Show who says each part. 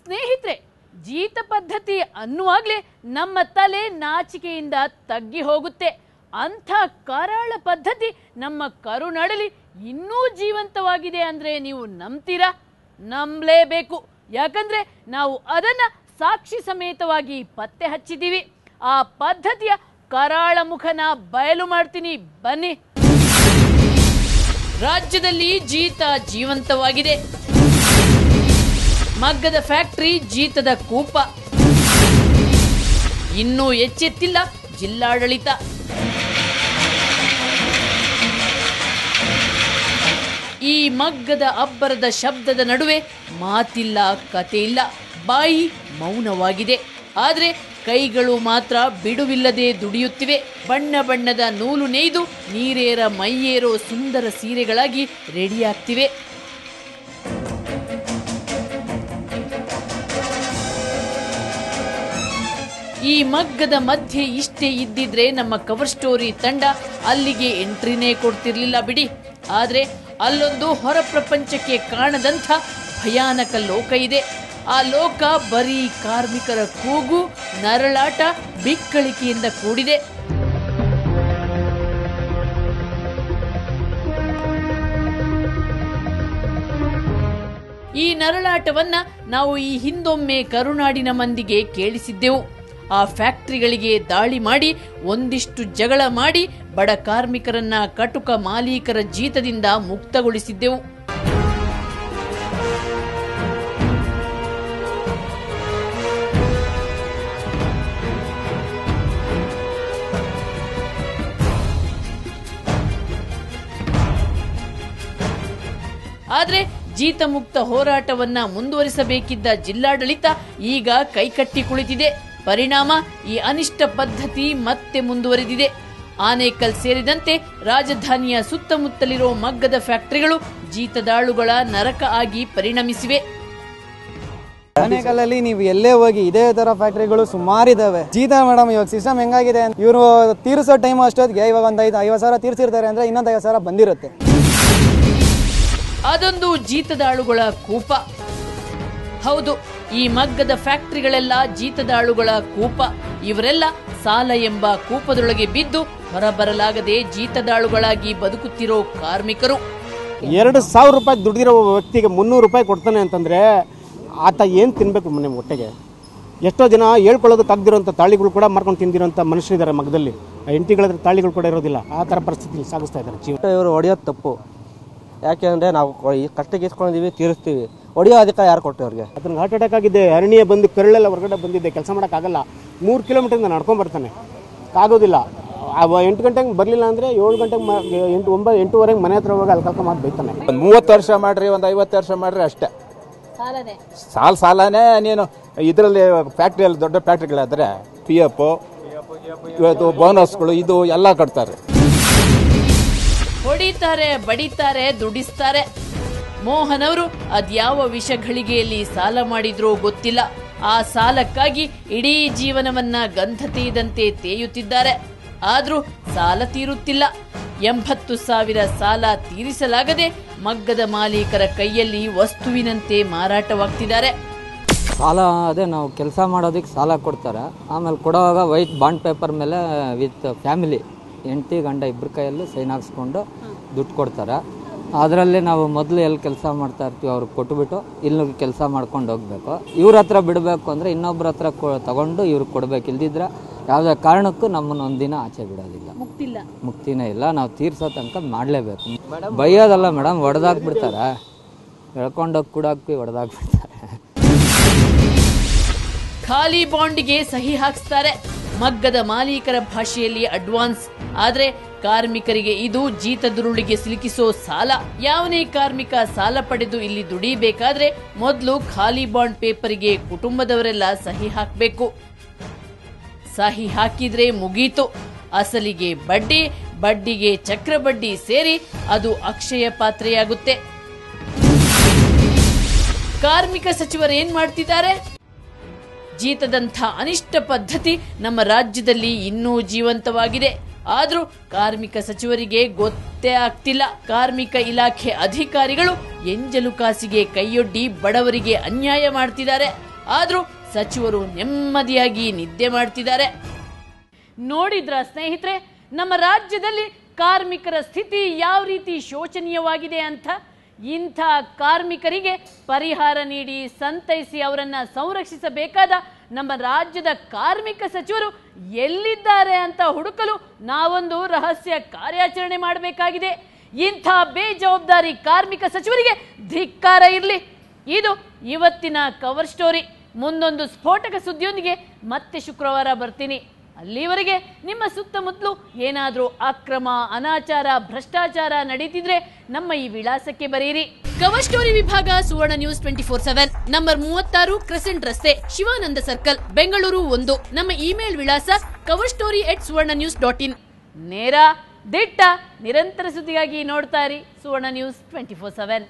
Speaker 1: ಸ್ನೇಹಿತರೆ, ಜೀತ ಪದ್ಧತಿ ಅನ್ನುವಾಗಲೇ ನಮ್ಮ ತಲೆ ನಾಚಿಕೆಯಿಂದ ತಗ್ಗಿ ಹೋಗುತ್ತೆ. ಅಂಥ ಕರಾಳ ಪದ್ಧತಿ ನಮ್ಮ ಕರುನಾಡಲ್ಲಿ ಇನ್ನೂ ಜೀವಂತವಾಗಿದೆ ಅಂದರೆ ನೀವು ನಂಬ್ತೀರಾ? ನಂಬಲೇಬೇಕು. ಯಾಕಂದರೆ ನಾವು ಅದನ್ನು ಸಾಕ್ಷಿ ಸಮೇತವಾಗಿ ಪತ್ತೆ ಹಚ್ಚಿದ್ದೀವಿ. ಆ ಪದ್ಧತಿಯ ಕರಾಳ ಮುಖನ ಬಯಲು ಮಾಡ್ತೀನಿ, ಬನ್ನಿ. ರಾಜ್ಯದಲ್ಲಿ ಜೀತ ಜೀವಂತವಾಗಿದೆ. ಮಗ್ಗದ ಫ್ಯಾಕ್ಟರಿ ಜೀತದ ಕೂಪ. ಇನ್ನೂ ಎಚ್ಚೆತ್ತಿಲ್ಲ ಜಿಲ್ಲಾಡಳಿತ. ಈ ಮಗ್ಗದ ಅಬ್ಬರದ ಶಬ್ದದ ನಡುವೆ ಮಾತಿಲ್ಲ, ಕತೆ ಇಲ್ಲ, ಬಾಯಿ ಮೌನವಾಗಿದೆ. ಆದರೆ ಕೈಗಳು ಮಾತ್ರ ಬಿಡುವಿಲ್ಲದೆ ದುಡಿಯುತ್ತಿವೆ. ಬಣ್ಣ ಬಣ್ಣದ ನೂಲು ನೇಯ್ದು ನೀರೇರ ಮೈಯೇರೋ ಸುಂದರ ಸೀರೆಗಳಾಗಿ ರೆಡಿಯಾಗ್ತಿವೆ. ಈ ಮಗ್ಗದ ಮಧ್ಯೆ ಇಷ್ಟೇ ಇದ್ದಿದ್ರೆ ನಮ್ಮ ಕವರ್ ಸ್ಟೋರಿ ತಂಡ ಅಲ್ಲಿಗೆ ಎಂಟ್ರಿನೇ ಕೊಡ್ತಿರ್ಲಿಲ್ಲ ಬಿಡಿ. ಆದರೆ ಅಲ್ಲೊಂದು ಹೊರ ಪ್ರಪಂಚಕ್ಕೆ ಕಾಣದಂಥ ಭಯಾನಕ ಲೋಕ ಇದೆ. ಆ ಲೋಕ ಬರೀ ಕಾರ್ಮಿಕರ ಕೂಗು, ನರಳಾಟ, ಬಿಕ್ಕಳಿಕೆಯಿಂದ ಕೂಡಿದೆ. ಈ ನರಳಾಟವನ್ನ ನಾವು ಈ ಹಿಂದೊಮ್ಮೆ ಕರುನಾಡಿನ ಮಂದಿಗೆ ಕೇಳಿಸಿದ್ದೆವು. ಆ ಫ್ಯಾಕ್ಟರಿಗಳಿಗೆ ದಾಳಿ ಮಾಡಿ ಒಂದಿಷ್ಟು ಜಗಳ ಮಾಡಿ ಬಡ ಕಾರ್ಮಿಕರನ್ನ ಕಟುಕ ಮಾಲೀಕರ ಜೀತದಿಂದ ಮುಕ್ತಗೊಳಿಸಿದ್ದೆವು. ಆದರೆ ಜೀತ ಮುಕ್ತ ಹೋರಾಟವನ್ನ ಮುಂದುವರಿಸಬೇಕಿದ್ದ ಜಿಲ್ಲಾಡಳಿತ ಈಗ ಕೈಕಟ್ಟಿ ಕುಳಿತಿದೆ. ಪರಿಣಾಮ ಈ ಅನಿಷ್ಟ ಪದ್ಧತಿ ಮತ್ತೆ ಮುಂದುವರೆದಿದೆ. ಆನೇಕಲ್ ಸೇರಿದಂತೆ ರಾಜಧಾನಿಯ ಸುತ್ತಮುತ್ತಲಿರೋ ಮಗ್ಗದ ಫ್ಯಾಕ್ಟರಿಗಳು ಜೀತದಾಳುಗಳ ನರಕ ಆಗಿ ಪರಿಣಮಿಸಿವೆ.
Speaker 2: ಆನೇಕಲ್ಲಲ್ಲಿ ನೀವು ಎಲ್ಲೇ ಹೋಗಿ ಇದೇ ತರ ಫ್ಯಾಕ್ಟರಿಗಳು ಸುಮಾರಿದಾವೆ. ಜೀತ ಮೇಡಮ್, ಇವಾಗ ಸಿಸ್ಟಮ್ ಹೆಂಗಾಗಿದೆ, ಇವರು ತೀರಿಸೋ ಟೈಮ್ ಅಷ್ಟೊತ್ತಿಗೆ ಇವಾಗ ಒಂದು 50,000 ತೀರ್ಸಿರ್ತಾರೆ ಅಂದ್ರೆ ಇನ್ನೊಂದು 50,000 ಬಂದಿರುತ್ತೆ.
Speaker 1: ಅದೊಂದು ಜೀತದಾಳುಗಳ ಕೂಪ. ಹೌದು, ಈ ಮಗ್ಗದ ಫ್ಯಾಕ್ಟರಿಗಳೆಲ್ಲ ಜೀತದಾಳುಗಳ ಕೂಪ. ಇವರೆಲ್ಲ ಸಾಲ ಎಂಬ ಕೂಪದೊಳಗೆ ಬಿದ್ದು ಹೊರಬರಲಾಗದೆ ಜೀತದಾಳುಗಳಾಗಿ ಬದುಕುತ್ತಿರೋ ಕಾರ್ಮಿಕರು.
Speaker 3: 2,000 ರೂಪಾಯಿ ದುಡಿದಿರೋ ವ್ಯಕ್ತಿಗೆ 300 ರೂಪಾಯಿ ಕೊಡ್ತಾನೆ ಅಂತಂದ್ರೆ ಆತ ಏನು ತಿನ್ಬೇಕು ಮನೆ ಹೊಟ್ಟೆಗೆ? ಎಷ್ಟೋ ಜನ ಹೇಳ್ಕೊಳ್ಳೋದಕ್ಕಾಗದಿರೋಂಥ ತಾಳಿಗಳು ಕೂಡ ಮಾರ್ಕೊಂಡು ತಿಂದಿರೋಂಥ ಮನುಷ್ಯರಿದ್ದಾರೆ ಮಗ್ಗದಲ್ಲಿ. ಹೆಂಡತಿಗಳ ತಾಳಿಗಳು ಕೂಡ ಇರೋದಿಲ್ಲ. ಆ ಥರ ಪರಿಸ್ಥಿತಿ ಸಾಗಿಸ್ತಾ ಇದ್ದಾರೆ ಜೀವನ.
Speaker 4: ಇವರು ಹೊಡೆಯೋದು ತಪ್ಪು. ಯಾಕೆಂದರೆ ನಾವು ಕಷ್ಟಕ್ಕೆ ಇಸ್ಕೊಂಡಿದ್ದೀವಿ, ತೀರಿಸ್ತೀವಿ. ಹೊಡೆಯೋ ಅಧಿಕಾರ ಯಾರು ಕೊಟ್ಟು ಅವ್ರಿಗೆ?
Speaker 3: ಅದನ್ನ ಹಾರ್ಟ್ ಅಟ್ಯಾಕ್ ಆಗಿದೆ, ಹರಣಿಯ ಬಂದು ಕರಳೆಲ್ಲ ಹೊರಗಡೆ ಬಂದಿದ್ದೆ, ಕೆಲಸ ಮಾಡೋಕ್ಕಾಗಲ್ಲ. 3 ಕಿಲೋಮೀಟರ್ ನಡ್ಕೊಂಡು ಬರ್ತಾನೆ, ಆಗೋದಿಲ್ಲ. 8 ಗಂಟೆಗೆ ಬರಲಿಲ್ಲ ಅಂದರೆ 7 ಗಂಟೆಗೆ 8-8:30 ಮನೆ ಹತ್ರ ಹೋಗಿ ಅಲ್ಲಿ ಕಲ್ಕೊಂಡು ಮಾಡಿ ಬೈತಾನೆ.
Speaker 5: ಒಂದು 30 ವರ್ಷ ಮಾಡ್ರಿ, ಒಂದು 50 ವರ್ಷ ಮಾಡ್ರಿ ಅಷ್ಟೇ. ಸಾಲನೇ. ನೀನು ಇದರಲ್ಲಿ ಫ್ಯಾಕ್ಟ್ರಿಯಲ್ಲಿ ದೊಡ್ಡ ಫ್ಯಾಕ್ಟ್ರಿಗಳಾದರೆ PF ಇವತ್ತು ಬೋನಸ್ಗಳು ಇದು ಎಲ್ಲ ಕಟ್ತಾರೆ.
Speaker 1: ಹೊಡಿತಾರೆ, ಬಡಿತಾರೆ, ದುಡಿಸ್ತಾರೆ. ಮೋಹನ್ ಅವರು ಅದ್ಯಾವ ವಿಷಗಳಿಗೆಯಲ್ಲಿ ಸಾಲ ಮಾಡಿದ್ರೋ ಗೊತ್ತಿಲ್ಲ. ಆ ಸಾಲಕ್ಕಾಗಿ ಇಡೀ ಜೀವನವನ್ನ ಗಂಧತೆಯದಂತೆ ತೇಯುತ್ತಿದ್ದಾರೆ. ಆದ್ರೂ ಸಾಲ ತೀರುತ್ತಿಲ್ಲ. 80,000 ಸಾಲ ತೀರಿಸಲಾಗದೆ ಮಗ್ಗದ ಮಾಲೀಕರ ಕೈಯಲ್ಲಿ ವಸ್ತುವಿನಂತೆ ಮಾರಾಟವಾಗ್ತಿದ್ದಾರೆ.
Speaker 6: ಸಾಲ ಅದೇ ನಾವು ಕೆಲಸ ಮಾಡೋದಕ್ಕೆ ಸಾಲ ಕೊಡ್ತಾರೆ. ಆಮೇಲೆ ಕೊಡುವಾಗ ವೈಟ್ ಬಾಂಡ್ ಪೇಪರ್ ಮೇಲೆ ವಿತ್ ಫ್ಯಾಮಿಲಿ ಹೆಂಡತಿ ಗಂಡ ಇಬ್ಬರ ಕೈಯಲ್ಲೂ ಸೈನ್ ಹಾಕ್ಸ್ಕೊಂಡು ದುಡ್ಡು ಕೊಡ್ತಾರೆ. ಅದರಲ್ಲಿ ನಾವು ಮೊದಲು ಎಲ್ಲಿ ಕೆಲಸ ಮಾಡ್ತಾ ಇರ್ತೀವಿ ಅವ್ರಿಗೆ ಕೊಟ್ಬಿಟ್ಟು ಇಲ್ಲಿ ಕೆಲಸ ಮಾಡ್ಕೊಂಡು ಹೋಗ್ಬೇಕು. ಇವ್ರ ಹತ್ರ ಬಿಡಬೇಕು ಅಂದರೆ ಇನ್ನೊಬ್ರ ಹತ್ರ ತಗೊಂಡು ಇವ್ರಿಗೆ ಕೊಡ್ಬೇಕು. ಇಲ್ದಿದ್ರೆ ಯಾವುದೇ ಕಾರಣಕ್ಕೂ ನಮ್ಮನ್ನು ಒಂದಿನ ಆಚೆ ಬಿಡೋದಿಲ್ಲ. ಮುಕ್ತಿನೇ ಇಲ್ಲ. ನಾವು ತೀರ್ಸೋ ತನಕ ಮಾಡಲೇಬೇಕು. ಬೈಯೋದಲ್ಲ ಮೇಡಮ್, ಹೊಡೆದಾಕ್ಬಿಡ್ತಾರೆ. ಎಳ್ಕೊಂಡೋಗಿ ಕೂಡ ಹೊಡೆದಾಕ್ಬಿಡ್ತಾರೆ.
Speaker 1: ಖಾಲಿ ಬಾಂಡ್ಗೆ ಸಹಿ ಹಾಕಿಸ್ತಾರೆ. ಮಗ್ಗದ ಮಾಲೀಕರ ಭಾಷೆಯಲ್ಲಿ ಅಡ್ವಾನ್ಸ್. ಆದ್ರೆ ಕಾರ್ಮಿಕರಿಗೆ ಇದು ಜೀತದುರುಳಿಗೆ ಸಿಲುಕಿಸೋ ಸಾಲ. ಯಾವನೇ ಕಾರ್ಮಿಕ ಸಾಲ ಪಡೆದು ಇಲ್ಲಿ ದುಡಿಬೇಕಾದ್ರೆ ಮೊದಲು ಖಾಲಿ ಬಾಂಡ್ ಪೇಪರ್ಗೆ ಕುಟುಂಬದವರೆಲ್ಲ ಸಹಿ ಹಾಕಬೇಕು. ಸಹಿ ಹಾಕಿದ್ರೆ ಮುಗೀತು. ಅಸಲಿಗೆ ಬಡ್ಡಿ, ಬಡ್ಡಿಗೆ ಚಕ್ರ ಬಡ್ಡಿ ಸೇರಿ ಅದು ಅಕ್ಷಯ ಪಾತ್ರೆಯಾಗುತ್ತೆ. ಕಾರ್ಮಿಕ ಸಚಿವರು ಏನ್ ಮಾಡ್ತಿದ್ದಾರೆ? ಜೀತದಂಥ ಅನಿಷ್ಟ ಪದ್ಧತಿ ನಮ್ಮ ರಾಜ್ಯದಲ್ಲಿ ಇನ್ನೂ ಜೀವಂತವಾಗಿದೆ. ಆದ್ರೂ ಕಾರ್ಮಿಕ ಸಚಿವರಿಗೆ ಗೊತ್ತೇ ಆಗ್ತಿಲ್ಲ. ಕಾರ್ಮಿಕ ಇಲಾಖೆ ಅಧಿಕಾರಿಗಳು ಎಂಜಲು ಕಾಸಿಗೆ ಕೈಯೊಡ್ಡಿ ಬಡವರಿಗೆ ಅನ್ಯಾಯ ಮಾಡ್ತಿದ್ದಾರೆ. ಆದ್ರೂ ಸಚಿವರು ನೆಮ್ಮದಿಯಾಗಿ ನಿದ್ದೆ ಮಾಡ್ತಿದ್ದಾರೆ. ನೋಡಿದ್ರ ಸ್ನೇಹಿತರೆ, ನಮ್ಮ ರಾಜ್ಯದಲ್ಲಿ ಕಾರ್ಮಿಕರ ಸ್ಥಿತಿ ಯಾವ ರೀತಿ ಶೋಚನೀಯವಾಗಿದೆ ಅಂತ. ಇಂಥ ಕಾರ್ಮಿಕರಿಗೆ ಪರಿಹಾರ ನೀಡಿ ಸಂತೈಸಿ ಅವರನ್ನ ಸಂರಕ್ಷಿಸಬೇಕಾದ ನಮ್ಮ ರಾಜ್ಯದ ಕಾರ್ಮಿಕ ಸಚಿವರು ಎಲ್ಲಿದ್ದಾರೆ ಅಂತ ಹುಡುಕಲು ನಾವೊಂದು ರಹಸ್ಯ ಕಾರ್ಯಾಚರಣೆ ಮಾಡಬೇಕಾಗಿದೆ. ಇಂಥ ಬೇಜವಾಬ್ದಾರಿ ಕಾರ್ಮಿಕ ಸಚಿವರಿಗೆ ಧಿಕ್ಕಾರ ಇರಲಿ. ಇದು ಇವತ್ತಿನ ಕವರ್ ಸ್ಟೋರಿ. ಮುಂದೊಂದು ಸ್ಫೋಟಕ ಸುದ್ದಿಯೊಂದಿಗೆ ಮತ್ತೆ ಶುಕ್ರವಾರ ಬರ್ತೀನಿ. ಅಲ್ಲಿವರೆಗೆ ನಿಮ್ಮ ಸುತ್ತಮುತ್ತಲು ಏನಾದರೂ ಅಕ್ರಮ, ಅನಾಚಾರ, ಭ್ರಷ್ಟಾಚಾರ ನಡೀತಿದ್ರೆ ನಮ್ಮ ಈ ವಿಳಾಸಕ್ಕೆ ಬರೆಯಿರಿ. ಕವರ್ ಸ್ಟೋರಿ ವಿಭಾಗ ಸುವರ್ಣ ನ್ಯೂಸ್ 24/7, ನಂಬರ್ 36 ಕ್ರೆಸೆಂಟ್ ರಸ್ತೆ, ಶಿವಾನಂದ ಸರ್ಕಲ್, ಬೆಂಗಳೂರು 1. ನಮ್ಮ ಇಮೇಲ್ ವಿಳಾಸ coverstory@suvarnanews.in. ನೇರ, ದಿಟ್ಟ, ನಿರಂತರ ಸುದ್ದಿಗಾಗಿ ನೋಡ್ತಾ ಇರಿ ಸುವರ್ಣ ನ್ಯೂಸ್ 24/7.